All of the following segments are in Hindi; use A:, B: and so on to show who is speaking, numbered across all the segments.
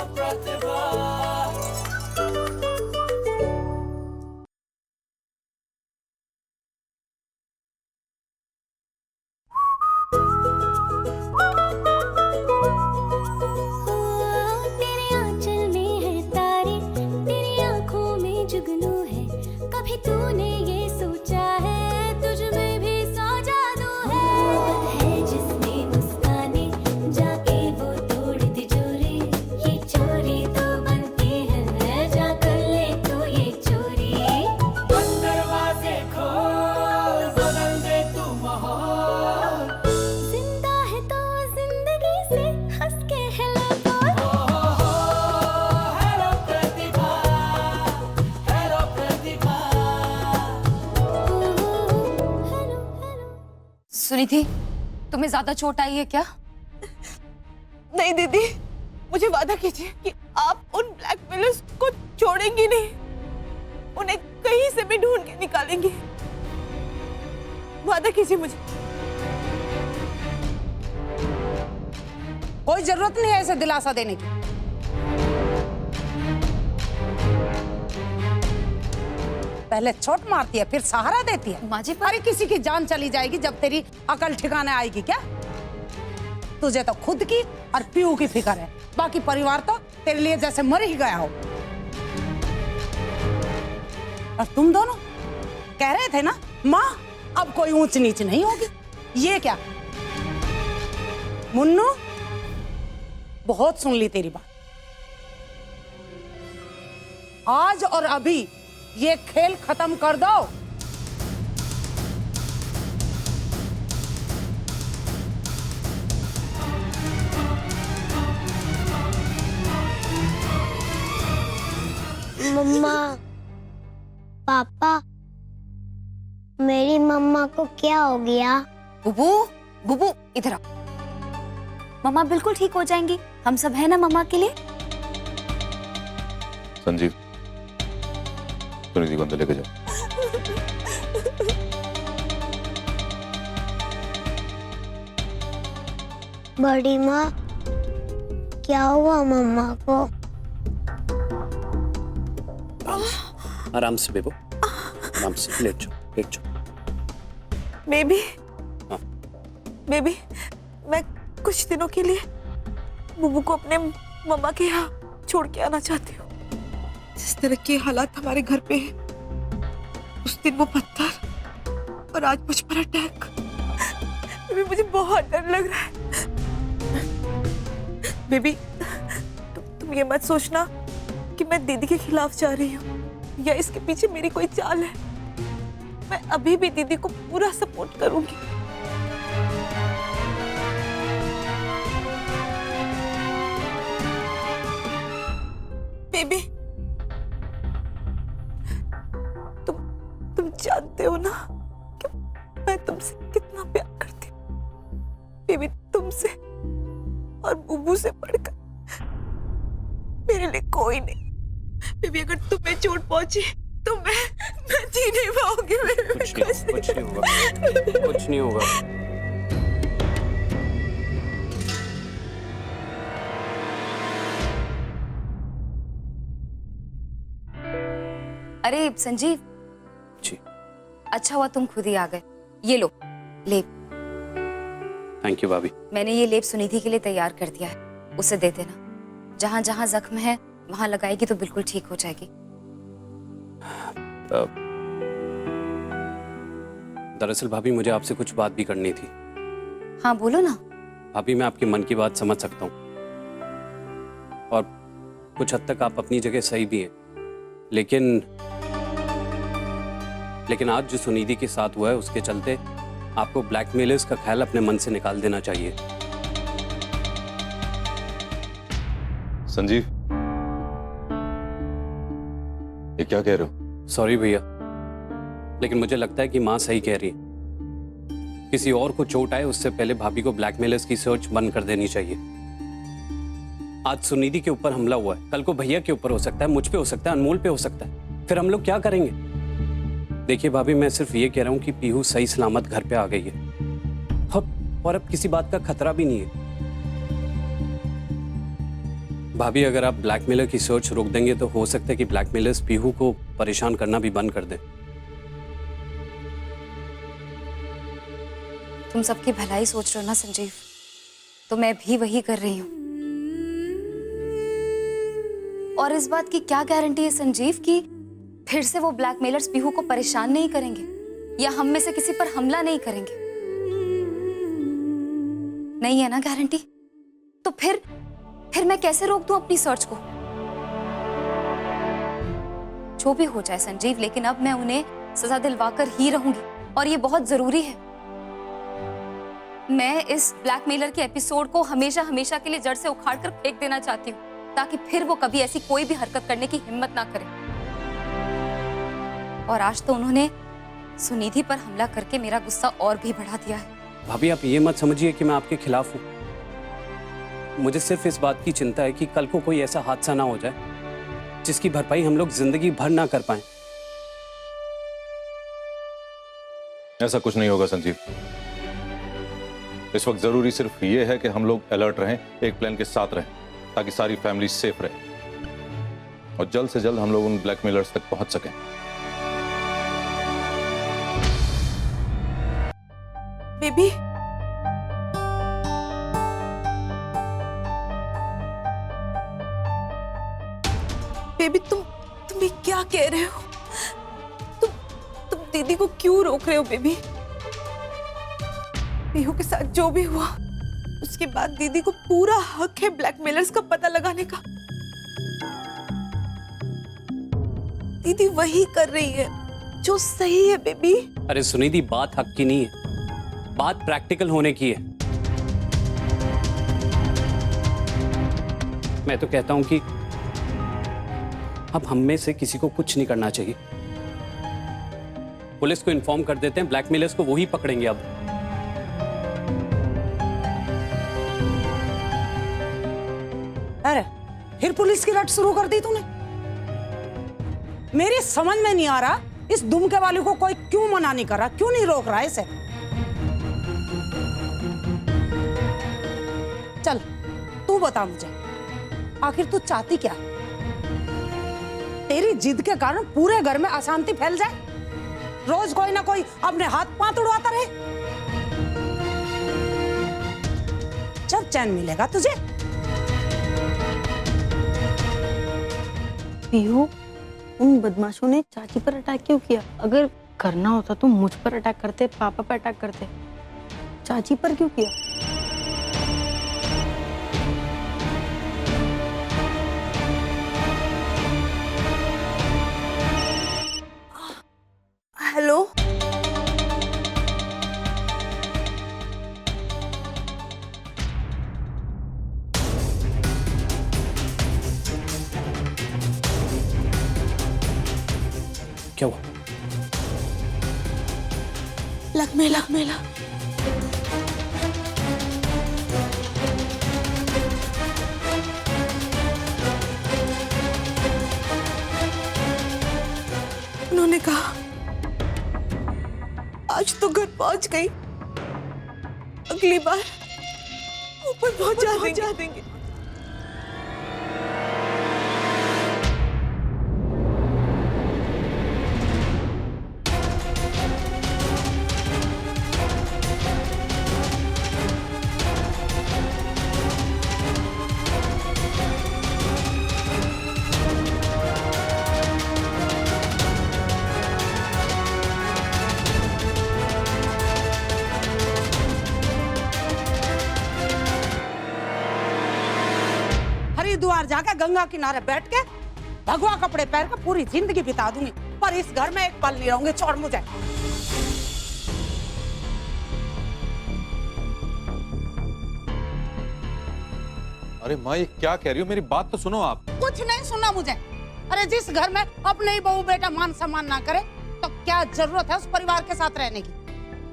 A: प्रतिभा।
B: तेरे आंचल में है तारे, तेरी आंखों में जुगनू है। कभी तूने ये सोचा है तुझ में भी सौ जादू है जिसने मुस्काने जाके वो तोड़ तिजोरी। ये चोरी तो बनती है जा कर ले तो ये चोरी।
A: बंद दरवाजे खोल, बदल दे तू माहौल।
B: जिंदा है तो जिंदगी से हंस के हेलो बोल।
A: Hello Pratibha, hello Pratibha.
B: Hello hello.
C: Sunidhi, तुम्हें ज्यादा चोट आई है क्या?
D: नहीं दीदी, मुझे वादा कीजिए कि आप उन ब्लैकमेलर्स को छोड़ेंगी नहीं, उन्हें कहीं से भी ढूंढ के निकालेंगी। वादा कीजिए मुझे।
E: कोई जरूरत नहीं है ऐसे दिलासा देने की। पहले चोट मारती है फिर सहारा देती है।
C: माँ जी,
E: अरे किसी की जान चली जाएगी जब तेरी अकल ठिकाने आएगी क्या? तुझे तो खुद की और पीयू की फिक्र है, बाकी परिवार तो तेरे लिए जैसे मर ही गया हो। और तुम दोनों कह रहे थे ना माँ अब कोई ऊंच नीच नहीं होगी, ये क्या? मुन्नू, बहुत सुन ली तेरी बात। आज और अभी ये खेल खत्म कर दो।
F: मम्मा, पापा, मेरी मम्मा को क्या हो गया?
C: बुबू, बुबू इधर आओ। मम्मा बिल्कुल ठीक हो जाएंगी, हम सब है ना मम्मा के लिए।
G: संजीव, सुनिधि को अंदर लेके जाओ।
F: बड़ी माँ, क्या हुआ मम्मा को?
H: आराम से बेबो, आराम से लेट जाओ, लेट जाओ।
D: बेबी,
H: हाँ।
D: बेबी, मैं कुछ दिनों के लिए बुबू को अपने मम्मा के यहाँ छोड़ के आना चाहती हूँ। जिस तरह के हालात हमारे घर पे हैं, उस दिन वो पत्थर और आज मुझ पर अटैक, बेबी मुझे बहुत डर लग रहा है। बेबी, तुम ये मत सोचना कि मैं दीदी के खिलाफ जा रही हूँ या इसके पीछे मेरी कोई चाल है। मैं अभी भी दीदी को पूरा सपोर्ट करूंगी। बेबी, तुम जानते हो ना कि मैं तुमसे कितना प्यार करती हूँ। बेबी, तुमसे और बुबू से बढ़कर मेरे लिए कोई नहीं। बेबी, अगर तुम्हें चोट पहुंची तो मैं जी नहीं पाऊंगी।
H: कुछ नहीं होगा, कुछ नहीं होगा।
C: अरे संजीव
H: जी,
C: अच्छा हुआ तुम खुद ही आ गए। ये लो लेप।
H: थैंक यू भाभी।
C: मैंने ये लेप सुनिधि के लिए तैयार कर दिया है, उसे दे देना। जहां जहां जख्म है वहां लगाएगी तो बिल्कुल ठीक हो जाएगी।
H: दरअसल भाभी मुझे आपसे कुछ बात भी करनी थी।
C: हाँ बोलो ना।
H: भाभी, मैं आपके मन की बात समझ सकता हूँ और कुछ हद तक आप अपनी जगह सही भी हैं, लेकिन आज जो सुनिधि के साथ हुआ है उसके चलते आपको ब्लैकमेलर्स का ख्याल अपने मन से निकाल देना चाहिए।
G: संजीव, ये क्या कह रहे हो?
H: सॉरी भैया, लेकिन मुझे लगता है कि माँ सही कह रही है। किसी और को चोट आए उससे पहले भाभी को ब्लैकमेलर्स की सर्च बंद कर देनी चाहिए। आज सुनिधि के ऊपर हमला हुआ है, कल को भैया के ऊपर हो सकता है, मुझ पे हो सकता है, अनमोल पे हो सकता है। फिर हम लोग क्या करेंगे? देखिए भाभी, मैं सिर्फ ये कह रहा हूँ कि पीहू सही सलामत घर पे आ गई है और अब किसी बात का खतरा भी नहीं है। भाभी, अगर आप ब्लैकमेलर की सर्च रोक देंगे तो हो सकता है कि ब्लैकमेलर्स पीहू को परेशान करना भी बंद कर दें।
C: तुम सबकी भलाई सोच रहे हो ना संजीव, तो मैं भी वही कर रही हूँ। और इस बात की क्या गारंटी है संजीव कि फिर से वो ब्लैकमेलर्स पीहू को परेशान नहीं करेंगे या हम में से किसी पर हमला नहीं करेंगे? नहीं है ना गारंटी। तो फिर मैं कैसे रोक दूं अपनी सर्च को? जो भी हो जाए संजीव, लेकिन अब मैं उन्हें सजा दिलवाकर ही रहूंगी और ये बहुत जरूरी है। मैं इस ब्लैकमेलर के एपिसोड को हमेशा हमेशा के लिए जड़ से उखाड़कर फेंक देना चाहती हूँ, ताकि फिर वो कभी ऐसी कोई भी हरकत करने की हिम्मत ना करे। और आज तो उन्होंने सुनिधि पर हमला करके मेरा गुस्सा और भी बढ़ा दिया है।
H: भाभी, आप ये मत समझिए कि मैं आपके खिलाफ हूँ। मुझे सिर्फ इस बात की चिंता है कि कल को कोई ऐसा हादसा ना हो जाए जिसकी भरपाई हम लोग जिंदगी भर ना कर पाए।
G: ऐसा कुछ नहीं होगा संजीव। इस वक्त जरूरी सिर्फ ये है कि हम लोग अलर्ट रहें, एक प्लान के साथ रहें, ताकि सारी फैमिली सेफ रहे और जल्द से जल्द हम लोग उन ब्लैकमेलर्स तक पहुंच सकें।
D: बेबी, बेबी तुम ये क्या कह रहे हो? तुम दीदी को क्यों रोक रहे हो बेबी? पीहू के साथ जो भी हुआ उसके बाद दीदी को पूरा हक है ब्लैकमेलर्स का पता लगाने का। दीदी वही कर रही है जो सही है बेबी।
H: अरे सुनिधि, बात हक की नहीं है, बात प्रैक्टिकल होने की है। मैं तो कहता हूं कि अब हम में से किसी को कुछ नहीं करना चाहिए। पुलिस को इन्फॉर्म कर देते हैं, ब्लैकमेलर्स को वही पकड़ेंगे। अब
E: अरे फिर पुलिस की रट शुरू कर दी तूने। मेरी समझ में नहीं आ रहा इस दुमके वाले को कोई क्यों मना नहीं कर रहा, क्यों नहीं रोक रहा है इसे। चल तू बता मुझे, आखिर तू चाहती क्या है? तेरी जिद के कारण पूरे घर में अशांति फैल जाए, रोज कोई ना कोई अपने हाथ पांव उड़ाता रहे। जब चैन मिलेगा तुझे।
I: पीहू, उन बदमाशों ने चाची पर अटैक क्यों किया? अगर करना होता तो मुझ पर अटैक करते, पापा पर अटैक करते, चाची पर क्यों किया?
D: हेलो,
H: क्या हुआ?
D: ब्लैकमेलर। उन्होंने कहा आज तो घर पहुंच गई, अगली बार ऊपर पहुंचा देंगे।
E: हरिद्वार जाकर गंगा किनारे बैठ के भगवा कपड़े पहन कर पूरी जिंदगी बिता दूंगी, पर इस घर में एक पल नहीं रहूंगी। छोड़ मुझे।
G: अरे माँ, ये क्या कह रही हो? मेरी बात तो सुनो आप।
E: कुछ नहीं सुनना मुझे। अरे जिस घर में अपने ही बहू बेटा मान सम्मान ना करे तो क्या जरूरत है उस परिवार के साथ रहने की?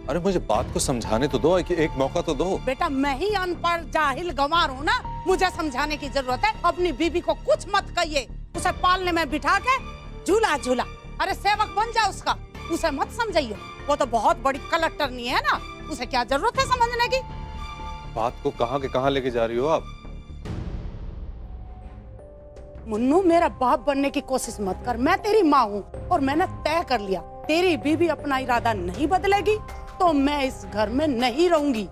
G: अरे मुझे बात को समझाने तो दो, कि एक मौका तो दो।
E: बेटा मैं ही अनपढ़ जाहिल गंवार हूँ ना, मुझे समझाने की जरूरत है। अपनी बीबी को कुछ मत कहिए, उसे पालने में बिठा के झूला झूला, अरे सेवक बन जा उसका, उसे मत समझाइए। वो तो बहुत बड़ी कलेक्टर नहीं है ना, उसे क्या जरूरत है समझने की?
G: बात को कहाँ के कहाँ लेके जा रही हो आप?
E: मुन्नू, मेरा बाप बनने की कोशिश मत कर। मैं तेरी माँ हूँ और मैंने तय कर लिया, तेरी बीवी अपना इरादा नहीं बदलेगी तो मैं इस घर में नहीं रहूंगी।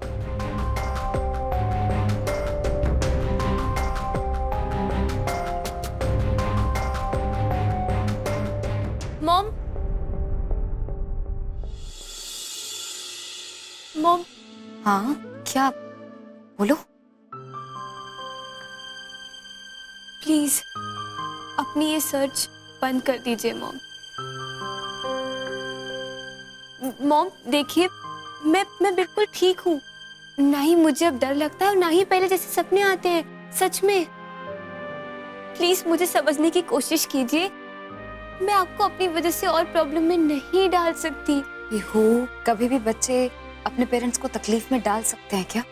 B: मॉम, मॉम,
C: हाँ क्या? बोलो।
B: प्लीज अपनी ये सर्च बंद कर दीजिए मॉम। मॉम देखिए, मैं बिल्कुल ठीक हूँ। ना ही मुझे अब डर लगता है और ना ही पहले जैसे सपने आते हैं, सच में। प्लीज मुझे समझने की कोशिश कीजिए। मैं आपको अपनी वजह से और प्रॉब्लम में नहीं डाल सकती।
C: पीहू, कभी भी बच्चे अपने पेरेंट्स को तकलीफ में डाल सकते हैं क्या?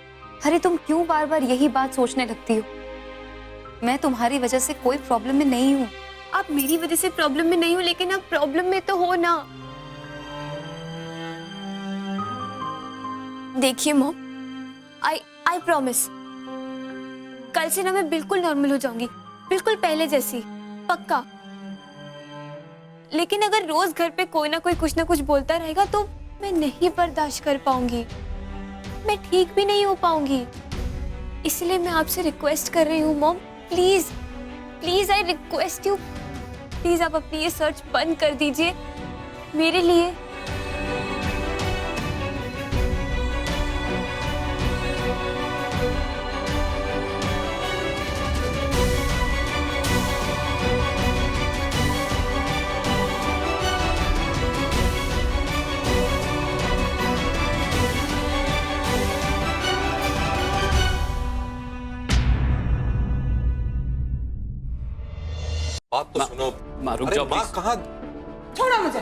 C: अरे तुम क्यों बार बार यही बात सोचने लगती हो? मैं तुम्हारी वजह से कोई प्रॉब्लम में नहीं हूँ।
B: आप मेरी वजह से प्रॉब्लम में नहीं हो, लेकिन आप प्रॉब्लम में तो हो ना। देखिए मॉम, आई प्रॉमिस, कल से ना मैं बिल्कुल नॉर्मल हो जाऊंगी, बिल्कुल पहले जैसी, पक्का। लेकिन अगर रोज घर पे कोई ना कोई कुछ ना कुछ बोलता रहेगा तो मैं नहीं बर्दाश्त कर पाऊंगी, मैं ठीक भी नहीं हो पाऊंगी। इसलिए मैं आपसे रिक्वेस्ट कर रही हूँ mom, please please I request you, please आप अपनी ये सर्च बंद कर दीजिए मेरे लिए।
J: बात तो सुनो।
H: माँ रुक
J: अरे
H: जाओ
J: माँ,
H: प्लीज।
J: कहाँ?
E: छोड़ो मुझे।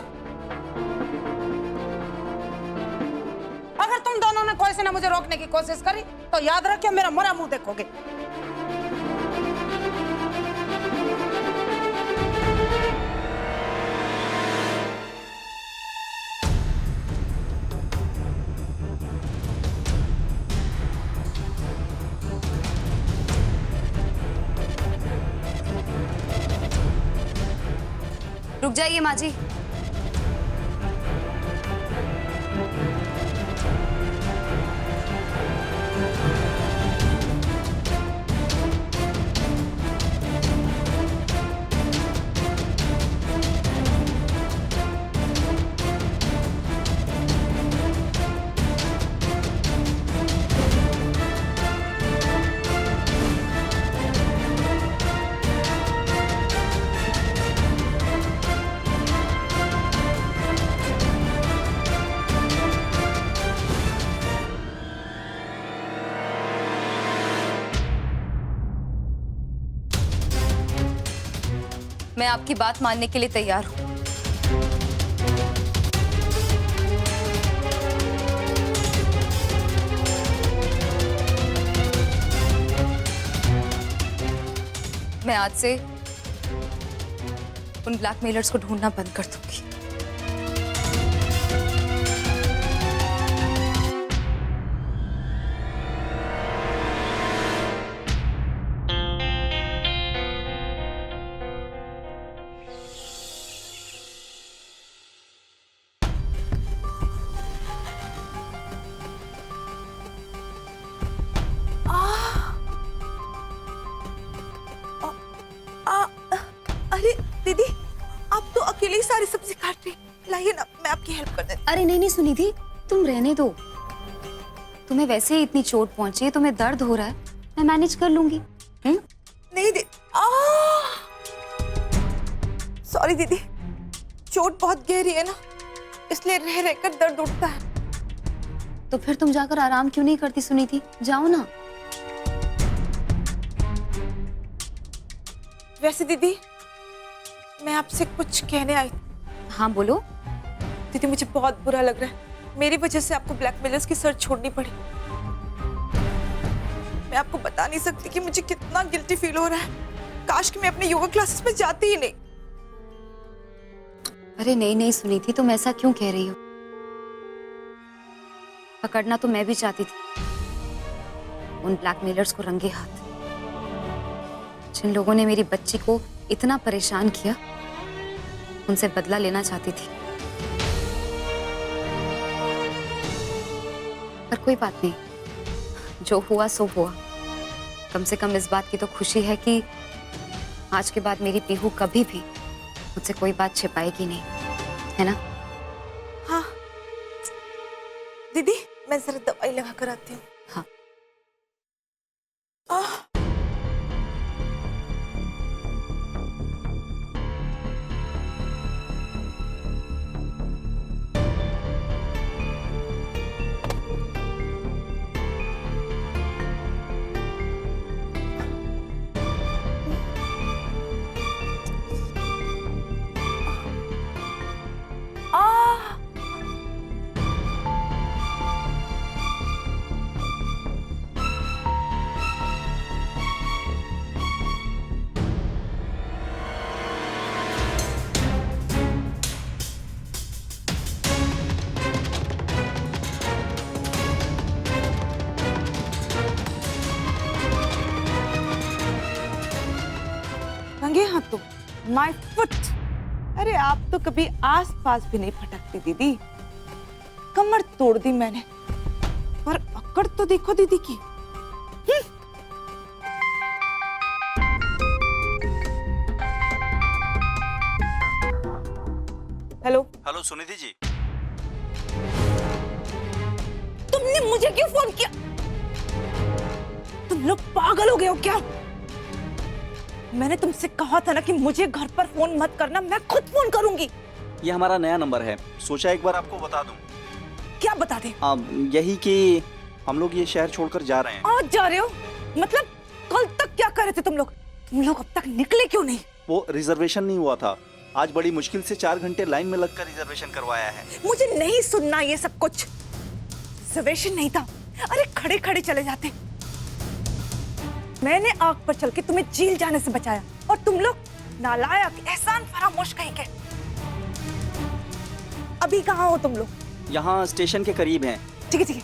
E: अगर तुम दोनों ने कोई से ना मुझे रोकने की कोशिश करी तो याद रखिए, मेरा मरा मुंह देखोगे।
C: रुक जाइए माँ जी। मैं आपकी बात मानने के लिए तैयार हूं। मैं आज से उन ब्लैकमेलर्स को ढूंढना बंद कर दूंगी।
D: अरे दीदी, आप तो अकेले ही सारी सब्जी काट रही, लाइए ना, मैं आपकी हेल्प कर देती।
C: अरे नहीं नहीं सुनिधि, तुम रहने दो। तुम्हें वैसे ही इतनी चोट पहुंची है, तुम्हें दर्द हो रहा है, मैं मैनेज कर लूंगी।
D: नहीं दीदी, सॉरी दीदी, चोट बहुत गहरी है ना, इसलिए रह रहकर दर्द उठता है।
C: तो फिर तुम जाकर आराम क्यों नहीं करती सुनिधि? जाओ ना।
D: वैसे दीदी, मैं आपसे कुछ कहने आई।
C: हाँ बोलो।
D: दीदी, मुझे बहुत बुरा लग रहा है, मेरी वजह से आपको ब्लैकमेलर्स की सर्च छोड़नी पड़ी। मैं आपको बता नहीं सकती कि मुझे कितना गिल्टी फील हो रहा है। काश कि मैं अपने योगा क्लासेस में जाती ही नहीं।
C: अरे नहीं नहीं सुनिधि, तुम ऐसा क्यों कह रही हो? पकड़ना तो मैं भी चाहती थी उन ब्लैकमेलर्स को रंगे हाथ, जिन लोगों ने मेरी बच्ची को इतना परेशान किया, उनसे बदला लेना चाहती थी। पर कोई बात नहीं, जो हुआ सो हुआ। कम से कम इस बात की तो खुशी है कि आज के बाद मेरी पीहू कभी भी मुझसे कोई बात छिपाएगी नहीं, है ना?
D: हाँ दीदी, मैं जरा दवाई लगा कर आती हूँ।
C: हाँ।
D: नंगे हाथों, माय फुट। अरे आप तो कभी आस पास भी नहीं फटकती दीदी। कमर तोड़ दी मैंने, पर अकड़ तो देखो दीदी की। हेलो
K: हेलो सुनिधि जी,
D: तुमने मुझे क्यों फोन किया? तुम लोग पागल हो गए हो क्या? मैंने तुमसे कहा था ना कि मुझे घर पर फोन मत करना, मैं खुद फोन करूंगी।
K: ये हमारा नया नंबर है, सोचा एक बार आपको बता दूं।
D: क्या बता दे?
K: यही कि हम लोग ये शहर छोड़कर जा रहे हैं।
D: आज जा रहे हो? मतलब कल तक क्या कर रहे थे तुम लोग? तुम लोग अब तक निकले क्यों नहीं?
K: वो रिजर्वेशन नहीं हुआ था, आज बड़ी मुश्किल से 4 घंटे लाइन में लगकर रिजर्वेशन करवाया है।
D: मुझे नहीं सुनना ये सब कुछ। रिजर्वेशन नहीं था, अरे खड़े खड़े चले जाते। मैंने आग पर चल के तुम्हें जेल जाने से बचाया, और तुम लोग नालायक, एहसान फरामोश कहीं के। अभी कहाँ हो तुम लोग?
K: यहाँ स्टेशन के करीब हैं।
D: ठीक है ठीक है,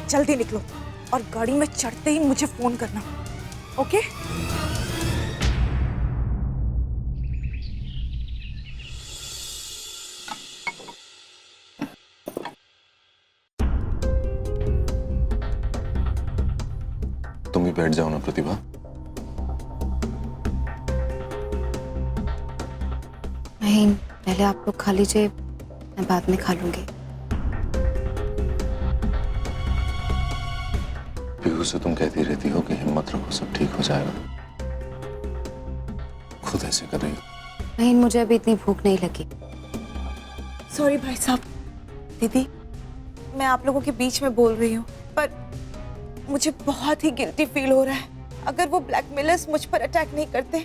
D: जल्दी निकलो और गाड़ी में चढ़ते ही मुझे फोन करना, ओके?
G: तुम ही बैठ जाओ ना प्रतिभा।
C: नहीं, पहले आप लोग खा लीजिए, मैं बाद में खा लूंगी।
G: पीहू से तुम कहती रहती हो कि हिम्मत रखो, सब ठीक हो जाएगा। खुद ऐसे कर रही हो।
C: नहीं, मुझे अभी इतनी भूख नहीं लगी।
D: सॉरी भाई साहब। दीदी, मैं आप लोगों के बीच में बोल रही हूँ, पर मुझे बहुत ही गिल्टी फील हो रहा है। अगर वो ब्लैकमेलर्स मुझ पर अटैक नहीं करते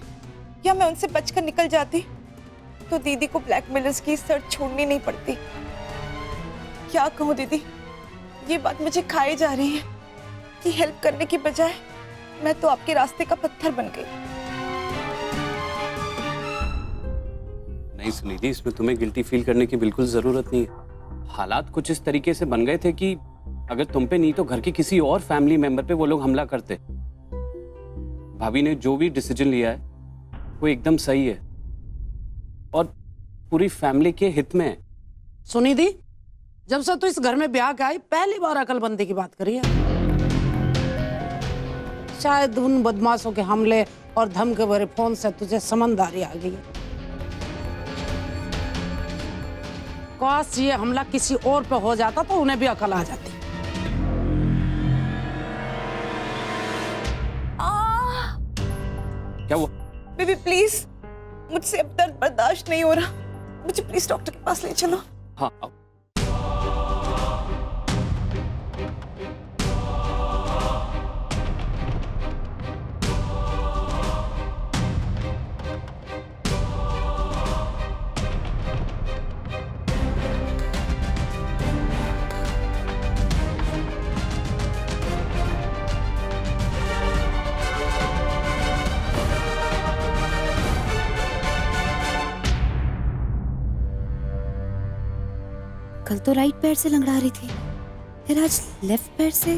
D: या मैं उनसे बचकर निकल जाती, तो दीदी को ब्लैकमेलर्स की शर्त छोड़नी नहीं पड़ती। क्या कहूँ दीदी, ये बात मुझे खाई जा रही है कि हेल्प करने की बजाय मैं तो आपके रास्ते का पत्थर बन गई।
H: नहीं सुनिधि, इसमें तुम्हें गिल्टी फील करने की बिल्कुल जरूरत नहीं है। हालात कुछ इस तरीके से बन गए थे कि अगर तुम पे नहीं तो घर के किसी और फैमिली मेंबर पे वो लोग हमला करते। भाभी ने जो भी डिसीजन लिया है वो एकदम सही है और पूरी फैमिली के हित में है।
E: सुनिधि, जब से तू इस घर में ब्याह के आई, पहली बार अकलबंदी की बात करी है। शायद उन बदमाशों के हमले और धमके भरे फोन से तुझे समझदारी आ गई है। काश ये हमला किसी और पे हो जाता तो उन्हें भी अकल आ जाती।
H: क्या हुआ?
D: बेबी प्लीज, मुझसे अब दर्द बर्दाश्त नहीं हो रहा, मुझे प्लीज डॉक्टर के पास ले चलो।
H: हाँ आओ।
C: कल तो राइट पैर से लंगड़ा रही थी, फिर आज लेफ्ट पैर से